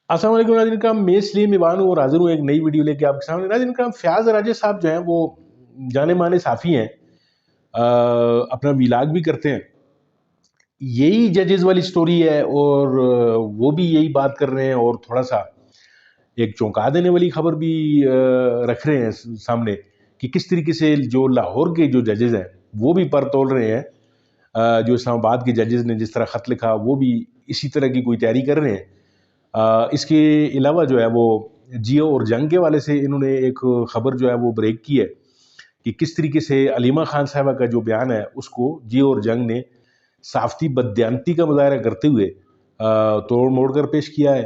अस्सलाम वालेकुम नाज़रीन किराम, मैं सलीम ईमान हूँ और हाज़िर हूँ एक नई वीडियो लेके आपके सामने। नाज़रीन किराम, फ़याज़ राजे साहब जो हैं वो जाने माने साफ़ी हैं, अपना व्लॉग भी करते हैं। यही जजेस वाली स्टोरी है और वो भी यही बात कर रहे हैं और थोड़ा-सा एक चौंका देने वाली खबर भी रख रहे हैं सामने कि किस तरीके से जो लाहौर के जो जजेस हैं वो भी पर तोल रहे हैं। जो इस्लामाबाद के जजेस ने जिस तरह ख़त लिखा वो भी इसी तरह की कोई तैयारी कर रहे हैं। इसके अलावा जो है वो जियो और जंग के वाले से इन्होंने एक खबर जो है वो ब्रेक की है कि किस तरीके से अलीमा खान साहबा का जो बयान है उसको जियो और जंग ने साफ़ती बददियानती का मुज़ाहरा करते हुए तोड़ मोड़ कर पेश किया है।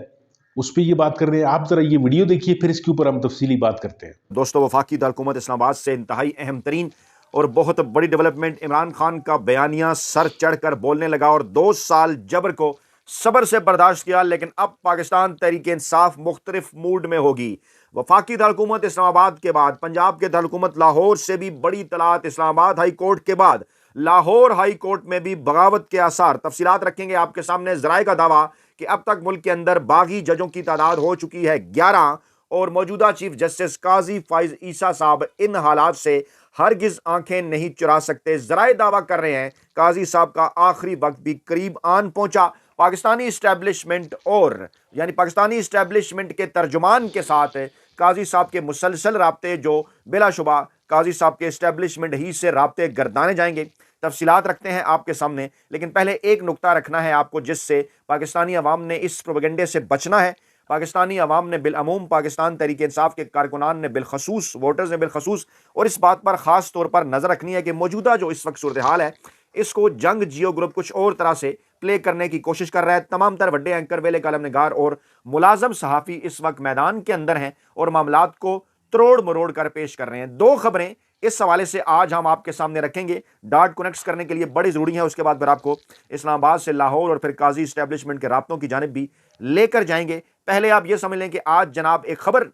उस पर ये बात कर रहे हैं। आप ज़रा ये वीडियो देखिए, फिर इसके ऊपर हम तफसीली बात करते हैं। दोस्तों, वफाकी दारकूमत इस्लामाबाद से इंतहाई अहम तरीन और बहुत बड़ी डेवलपमेंट। इमरान खान का बयानिया सर चढ़कर बोलने लगा और 2 साल जबर को सब्र से बर्दाश्त किया, लेकिन अब पाकिस्तान तहरीक इंसाफ मुख्तलिफ मूड में होगी। वफाकी दारकूमत इस्लामाबाद के बाद पंजाब के दारकूमत लाहौर से भी बड़ी तलात। इस्लामाबाद हाई कोर्ट के बाद लाहौर हाई कोर्ट में भी बगावत के आसार। तफसीलात रखेंगे आपके सामने। जराए का दावा कि अब तक मुल्क के अंदर बागी जजों की तादाद हो चुकी है 11 और मौजूदा चीफ जस्टिस काजी फाइज ईसा साहब इन हालात से हरगिज आंखें नहीं चुरा सकते। जराए दावा कर रहे हैं काजी साहब का आखिरी वक्त भी करीब आन पहुंचा। पाकिस्तानी इस्टेब्लिशमेंट और यानी पाकिस्तानी इस्टेब्लिशमेंट के तर्जुमान के साथ काजी साहब के मुसलसल राब्ते जो बिलाशुबा काजी साहब के इस्टेब्लिशमेंट ही से राब्ते गर्दाने जाएंगे। तफसीलात रखते हैं आपके सामने, लेकिन पहले एक नुक्ता रखना है आपको जिससे पाकिस्तानी अवाम ने इस प्रोपेगेंडे से बचना है। पाकिस्तानी अवाम ने बिलअमूम, पाकिस्तान तहरीक इंसाफ के कारकुनान ने बिलखसूस, वोटर्स ने बिलखसूस, और इस बात पर ख़ास तौर पर नज़र रखनी है कि मौजूदा जो इस वक्त सूरत हाल है इसको जंग जियो ग्रुप कुछ और तरह से प्ले करने की कोशिश कर रहा है। तमाम तर वड्डे एंकर, वेले कलम निगार और मुलाजम सहाफ़ी इस वक्त मैदान के अंदर हैं और मामलात को तरोड़ मरोड़ कर पेश कर रहे हैं। दो खबरें इस हवाले से आज हम आपके सामने रखेंगे। डार्ट कनेक्ट करने के लिए बड़ी ज़रूरी है। उसके बाद फिर आपको इस्लामाबाद से लाहौर और फिर काजी इस्टेब्लिशमेंट के राब्तों की जानिब भी लेकर जाएंगे। पहले आप यह समझ लें कि आज जनाब एक खबर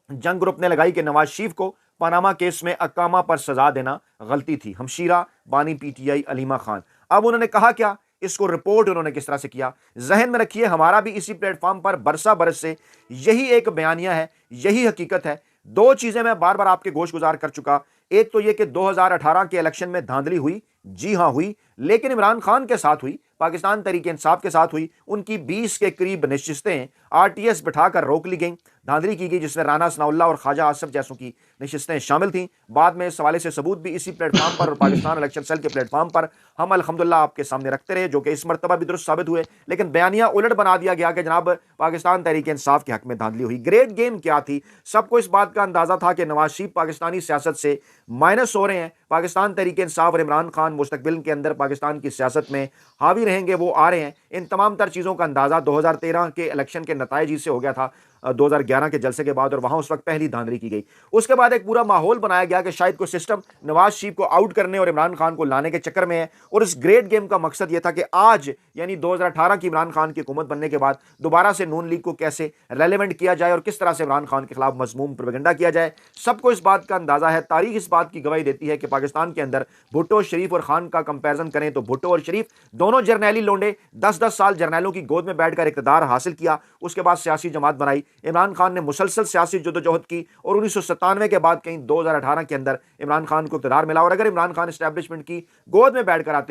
जंग ग्रुप ने लगाई कि नवाज शरीफ को पनामा केस में अकामा पर सजा देना गलती थी। हमशीरा बानी पीटीआई अलीमा खान। अब उन्होंने कहा क्या, इसको रिपोर्ट उन्होंने किस तरह से किया, जहन में रखिए। हमारा भी इसी प्लेटफॉर्म पर बरसा बरस से यही एक बयानिया है, यही हकीकत है। दो चीजें मैं बार बार आपके गोश गुजार कर चुका। एक तो यह कि 2018 के इलेक्शन में धांधली हुई, जी हां हुई, लेकिन इमरान खान के साथ हुई, पाकिस्तान तहरीक इंसाफ के साथ हुई। उनकी 20 के करीब नशिस्तें आरटीएस बिठाकर रोक ली गई, धांधली की गई, जिसमें राना सनाउल्लाह और ख्वाजा आसफ जैसों की नशिस्तें शामिल थीं। बाद में इस हवाले से सबूत भी इसी प्लेटफॉर्म पर और पाकिस्तान इलेक्शन सेल के प्लेटफॉर्म पर हम अल्हम्दुलिल्लाह आपके सामने रखते रहे, जो कि इस मरतबा भी दुरुस्त साबित हुए। लेकिन बयानिया उलट बना दिया गया कि जनाब पाकिस्तान तहरीक इंसाफ के हक में धांधली हुई। ग्रेट गेम क्या थी, सबको इस बात का अंदाजा था कि नवाज शरीफ पाकिस्तानी सियासत से माइनस हो रहे हैं। पाकिस्तान तहरीक इंसाफ और इमरान खान मुस्तकबिल के अंदर पाकिस्तान की सियासत में हावी रहेंगे, वो आ रहे हैं। इन तमाम तर चीज़ों का अंदाज़ा 2013 के इलेक्शन के नताइज से हो गया था, 2011 के जलसे के बाद, और वहां उस वक्त पहली धांधली की गई। उसके बाद एक पूरा माहौल बनाया गया कि शायद कोई सिस्टम नवाज शरीफ को आउट करने और इमरान खान को लाने के चक्कर में है। और इस ग्रेट गेम का मकसद यह था कि आज यानी 2018 की इमरान खान की हुकूमत बनने के बाद दोबारा से नून लीग को कैसे रेलेवेंट किया जाए और किस तरह से इमरान खान के खिलाफ मजमूम प्रोपेगेंडा किया जाए। सबको इस बात का अंदाजा है। तारीख इस बात की गवाही देती है कि पाकिस्तान के अंदर भुट्टो, शरीफ और खान का कंपैरिजन करें तो भुट्टो और शरीफ दोनों जर्नैली लोंडे, 10-10 साल जर्नैलों की गोद में बैठकर इक़्तिदार हासिल किया, उसके बाद सियासी जमात बनाई। इमरान खान ने मुसलसल सियासी जदोजहद की और 1997 के बाद कहीं 2018 के अंदर इमरान खान को इक़्तिदार मिला। और अगर इमरान खान इस्टेब्लिशमेंट की गोद में बैठकर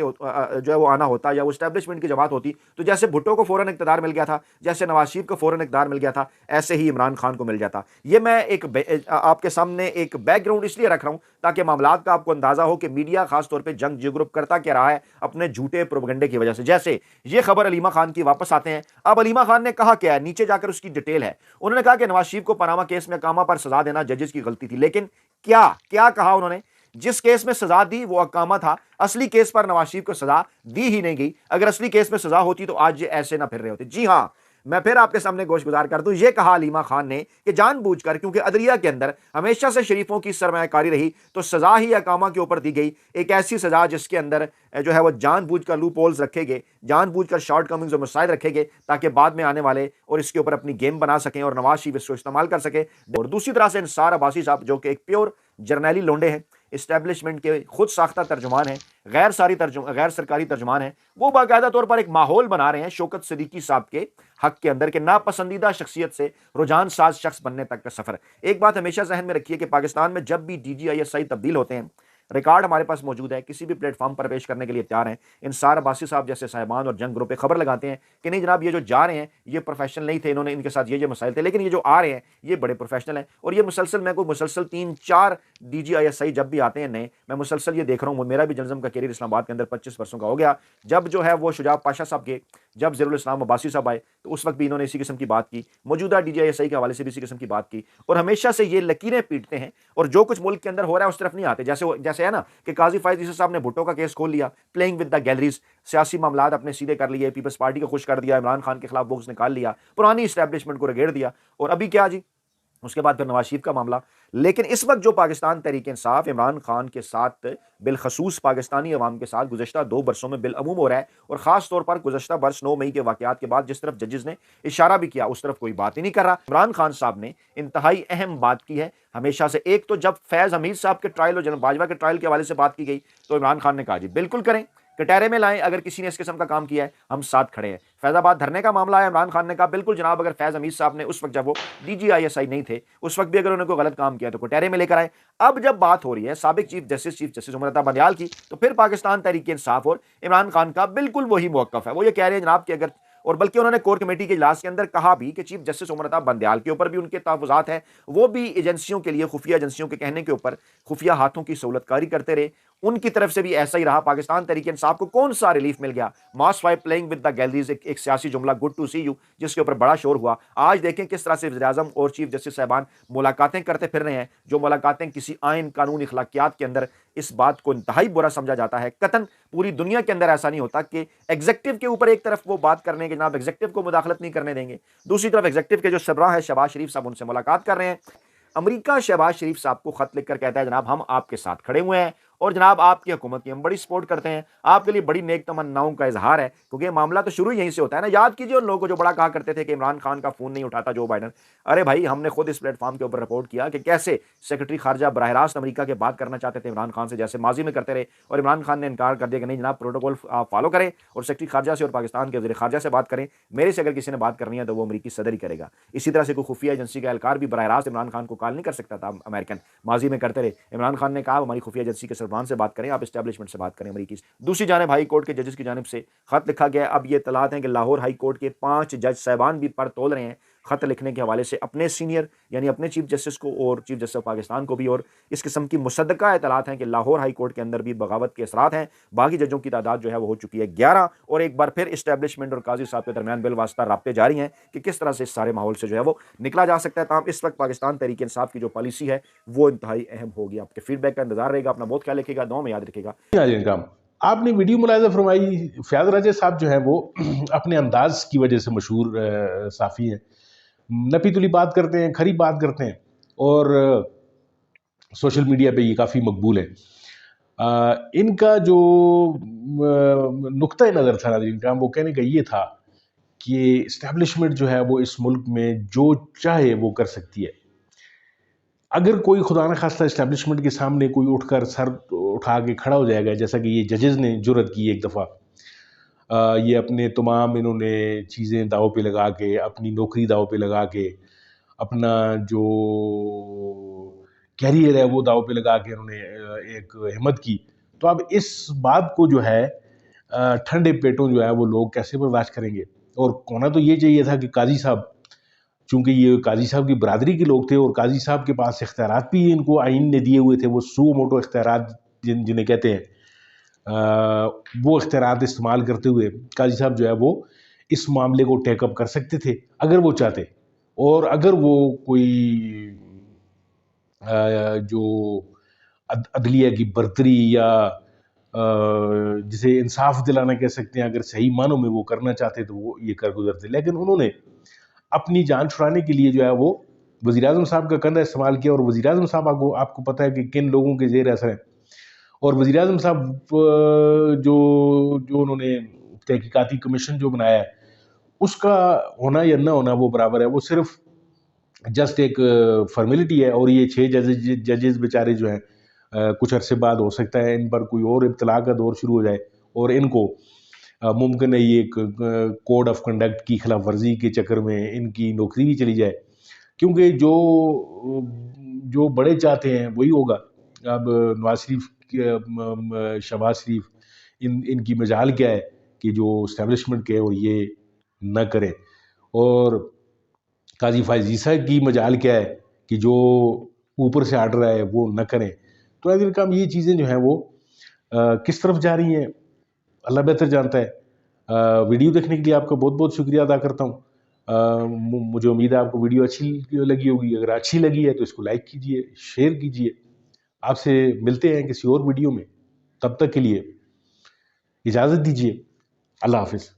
जो है वो आना होता या वो इस्टेब्लिशमेंट की जमात होती, तो जैसे भुट्टो को फौरन इक़्तिदार मिल गया था, जैसे नवाज शरीफ को फौरन इक़्तिदार मिल गया था, ऐसे ही इमरान खान को मिल जाता। ये मैं आपके सामने एक बैकग्राउंड इसलिए रख रहा हूं ताकि मामलात का आपको अंदाजा हो कि मीडिया खासतौर पर जंग जी ग्रुप करता क्या रहा है अपने झूठे प्रोपेगेंडे की वजह से। जैसे ये खबर अलीमा खान की, वापस आते हैं। अब अलीमा खान ने कहा क्या है, नीचे जाकर उसकी डिटेल है। उन्होंने कहा कि नवाज शरीफ को पनामा केस में अकामा पर सजा देना जजेस की गलती थी। लेकिन क्या क्या कहा उन्होंने, जिस केस में सजा दी वो अकामा था, असली केस पर नवाज शरीफ को सजा दी ही नहीं गई। अगर असली केस में सजा होती तो आज ये ऐसे ना फिर रहे होते। जी हां, मैं फिर आपके सामने गोश गुजार कर दूं, यह कहा अलीमा खान ने कि जानबूझकर, क्योंकि अदलिया के अंदर हमेशा से शरीफों की सरमायाकारी रही, तो सजा ही अकामा के ऊपर दी गई। एक ऐसी सजा जिसके अंदर जो है वो जानबूझकर लूप होल्स रखे गए, जानबूझकर शॉर्ट कमिंग्स और मसाइल रखे गए, ताकि बाद में आने वाले और इसके ऊपर अपनी गेम बना सकें और नवाज शरीफ इसको इस्तेमाल कर सके। और दूसरी तरह से इंसार अब्बासी साहब, जो कि एक प्योर जर्नैली लोंडे हैं, इस्टेब्लिशमेंट के खुद साख्ता तर्जुमान हैं, गैर सरकारी तर्जुमान हैं, वो बाकायदा तौर पर एक माहौल बना रहे हैं शौकत सिद्दीकी साहब के हक के अंदर के नापसंदीदा शख्सियत से रुझान साज शख्स बनने तक का सफर। एक बात हमेशा जहन में रखिए कि पाकिस्तान में जब भी DGISI तब्दील होते हैं, रिकॉर्ड हमारे पास मौजूद है, किसी भी प्लेटफॉर्म पर पेश करने के लिए तैयार हैं। इंसार अब्बासी साहब जैसे साहिबान और जंग ग्रुप पे खबर लगाते हैं कि नहीं जनाब, ये जो जा रहे हैं ये प्रोफेशनल नहीं थे, इन्होंने इनके साथ ये मसाइल थे, लेकिन ये जो आ रहे हैं ये बड़े प्रोफेशनल हैं। और ये मुसलसल मैं कोई मुसलसल 3-4 DGISI जब भी आते हैं नए, मैं मुसलसल ये देख रहा हूँ। मेरा भी जर्नलिज्म का कैरियर इस्लामाबाद के अंदर 25 वर्षों का हो गया। जब जो है वो शुजाब पाशा साहब के, जब ज़हीरुल इस्लाम अब्बासी साहब आए तो उस वक्त भी इन्होंने इसी किस्म की बात की, मौजूदा DGISI के हवाले से भी इसी किस्म की बात की, और हमेशा से ये लकीरें पीटते हैं और जो कुछ मुल्क के अंदर हो रहा है उस तरफ नहीं आते। जैसे है ना कि काजी फायद ईसा साहब ने भुट्टो का केस खोल लिया, प्लेइंग विद द गैलरीज, सियासी मामलात अपने सीधे कर लिए, पीपल्स पार्टी को खुश कर दिया, इमरान खान के खिलाफ बुक्स निकाल लिया, पुरानी इस्टेब्लिशमेंट को रगेड़ दिया, और अभी क्या जी, उसके बाद फिर नवाज शरीफ का मामला। लेकिन इस वक्त जो पाकिस्तान तहरीक इंसाफ इमरान खान के साथ, बिलखसूस पाकिस्तानी अवाम के साथ गुज़श्ता 2 बरसों में बिलअमूम हो रहा है, और ख़ास तौर पर गुज़श्ता बरस 9 मई के वाक़यात के बाद जिस तरफ जजेस ने इशारा भी किया उस तरफ कोई बात ही नहीं कर रहा। इमरान खान साहब ने इंतहाई अहम बात की है हमेशा से। एक तो जब फैज़ हमीद साहब के ट्रायल और जनरल बाजवा के ट्रायल के हवाले से बात की गई तो इमरान खान ने कहा जी बिल्कुल करें, कटहरे में लाएं, अगर किसी ने इस किस्म का काम किया है हम साथ खड़े हैं। फैजाबाद धरने का मामला है, इमरान खान ने कहा बिल्कुल जनाब, अगर फैज हमीद साहब ने उस वक्त जब वो DGISI नहीं थे उस वक्त भी अगर उन्होंने कोई गलत काम किया तो कटहरे में लेकर आए। अब जब बात हो रही है साबिक चीफ जस्टिस उमर अता बंदयाल की, तो फिर पाकिस्तान तहरीक इंसाफ और इमरान खान का बिल्कुल वही मौक़िफ़ है। वो ये कह रहे हैं जनाब कि अगर, और बल्कि उन्होंने कोर कमेटी के इजलास के अंदर कहा भी कि चीफ जस्टिस उमर अता बंदयाल के ऊपर भी उनके तहफ़्फ़ुज़ात हैं, वो भी एजेंसियों के लिए, खुफिया एजेंसियों के कहने के ऊपर खुफिया हाथों की सहूलतकारी करते रहे, उनकी तरफ से भी ऐसा ही रहा। पाकिस्तान तहरीक इंसाफ को कौन सा रिलीफ मिल गया? मास wife playing with the galleries, एक सियासी जुमला, गुड टू सी यू, जिसके ऊपर बड़ा शोर हुआ। आज देखें किस तरह से वज़ीर-ए-आज़म और चीफ जस्टिस साहबान मुलाकातें करते फिर रहे हैं, जो मुलाकातें किसी आइन, कानून, इखलाकियात के अंदर इस बात को इंतहाई बुरा समझा जाता है। कतन पूरी दुनिया के अंदर ऐसा नहीं होता कि एग्जीक्यूटिव के ऊपर एक तरफ वो बात करने के जनाब एग्जीक्यूटिव को मुदाखलत नहीं करने देंगे, दूसरी तरफ एग्जीक्यूटिव के जो सरबराह है शहबाज शरीफ साहब उनसे मुलाकात कर रहे हैं। अमेरिका शहबाज शरीफ साहब को खत लिखकर कहता है जनाब हम आपके साथ खड़े हुए हैं और जनाब आपकी हुकूमत की हम बड़ी सपोर्ट करते हैं, आपके लिए बड़ी नेक तमन्नाओं का इजहार है, क्योंकि ये मामला तो शुरू यहीं से होता है ना। याद कीजिए उन लोगों को जो बड़ा कहा करते थे कि इमरान खान का फोन नहीं उठाता जो बाइडन। अरे भाई, हमने खुद इस प्लेटफॉर्म के ऊपर रिपोर्ट किया कि कैसे सेक्रेटरी खारजा बराह रास्त अमेरिका के बात करना चाहते थे इमरान खान से, जैसे माजी में करते रहे, और इमरान खान ने इनकार कर दिया कि नहीं जनाब प्रोटोकॉल फॉलो करें और सेक्रेटरी खारजा से और पाकिस्तान के वज़ीर खारजा से बात करें, मेरे से अगर किसी ने बात करनी है तो वो अमेरिकी सदर ही करेगा। इसी तरह से कोई खुफिया एजेंसी का एहलकार भी बराह रास्त इमरान खान को कॉल नहीं कर सकता था, अमेरिकन माजी में करते रहे। इमरान खान ने कहा हमारी खुफिया एजेंसी के सरबराह से बात करें, आप एस्टेब्लिशमेंट से बात करें अमेरिकी। दूसरी जानिब हाई कोर्ट के जजेस की जानिब से खत लिखा गया। अब ये इत्तलात हैं कि लाहौर हाई कोर्ट के 5 जज साहबान भी पर तोल रहे हैं खत लिखने के हवाले से अपने सीनियर यानी अपने चीफ जस्टिस को और चीफ जस्टिस ऑफ पाकिस्तान को भी, और इस किस्म की मुसद्दका इत्तलात हैं कि लाहौर हाई कोर्ट के अंदर भी बगावत के असरात हैं। बाकी जजों की तादाद जो है वो हो चुकी है 11, और एक बार फिर इस्टेब्लिशमेंट और काजी साहब के दरमियान बिलवास्ता राब्ते जारी हैं कि किस तरह से इस सारे माहौल से जो है वो निकला जा सकता है। तमाम इस वक्त पाकिस्तान तहरीक इंसाफ की जो पॉलिसी है वो इंतहाई अहम होगी। आपके फीडबैक का इंतजार रहेगा। अपना बहुत ख्याल रखिएगा, दुआ में याद रखिएगा। आपने वीडियो मुलाहिजा फरमाई, फयाज राजा साहब जो हैं वो अपने अंदाज की वजह से मशहूर साफ़ी हैं, नपी तुली बात करते हैं, खरी बात करते हैं, और सोशल मीडिया पे ये काफ़ी मकबूल है। इनका जो नुक्ता नज़र था नाज़रीन का, वो कहने का ये था कि इस्टेब्लिशमेंट जो है वो इस मुल्क में जो चाहे वो कर सकती है। अगर कोई खुदा न खास्ता इस्टेब्लिशमेंट के सामने कोई उठकर सर उठा के खड़ा हो जाएगा, जैसा कि ये जजेस ने जुर्रत की एक दफ़ा, ये अपने तमाम इन्होंने चीज़ें दाव पे लगा के, अपनी नौकरी दाव पे लगा के, अपना जो कैरियर है वो दाव पे लगा के इन्होंने एक हिम्मत की, तो अब इस बात को जो है ठंडे पेटों जो है वो लोग कैसे बर्दाश्त करेंगे। और होना तो ये चाहिए था कि काजी साहब, चूँकि ये काजी साहब की बरादरी के लोग थे और काजी साहब के पास इख्तियारात भी इनको आइन ने दिए हुए थे, वो सुओ मोटो इख्तियारात जिन्हें कहते हैं, वो इख्तियारात इस्तेमाल करते हुए काजी साहब जो है वो इस मामले को टेकअप कर सकते थे अगर वो चाहते। और अगर वो कोई जो अदलिया की बर्तरी या जिसे इंसाफ दिलाना कह सकते हैं, अगर सही मानों में वो करना चाहते तो वो ये कर गुजरते। लेकिन उन्होंने अपनी जान छुड़ाने के लिए जो है वो वज़ीर-ए-आज़म साहब का कंधा इस्तेमाल किया। और वज़ीर-ए-आज़म साहब आपको पता है कि किन लोगों के ज़ेर असर हैं। और वज़ीर-ए-आज़म साहब जो उन्होंने तहकीकाती कमीशन जो बनाया है, उसका होना या ना होना वो बराबर है, वो सिर्फ जस्ट एक फॉर्मेलिटी है। और ये 6 जजेस बेचारे जो हैं कुछ अरसे बाद हो सकता है इन पर कोई और इब्तला का दौर शुरू हो जाए और इनको मुमकिन है ये कोड ऑफ कंडक्ट की खिलाफ वर्जी के चक्कर में इनकी नौकरी भी चली जाए, क्योंकि जो बड़े चाहते हैं वही होगा। अब नवाज शरीफ शहबाज शरीफ इनकी मजाल क्या है कि जो इस्टेब्लिशमेंट के और ये न करें, और काजी फायज ईसा की मजाल क्या है कि जो ऊपर से आर्डर आए वो न करें। तो आखिर काम ये चीज़ें जो हैं वो किस तरफ जा रही हैं अल्लाह बेहतर जानता है। वीडियो देखने के लिए आपका बहुत बहुत शुक्रिया अदा करता हूँ। मुझे उम्मीद है आपको वीडियो अच्छी लगी होगी। अगर अच्छी लगी है तो इसको लाइक कीजिए, शेयर कीजिए। आपसे मिलते हैं किसी और वीडियो में, तब तक के लिए इजाज़त दीजिए। अल्लाह हाफिज़।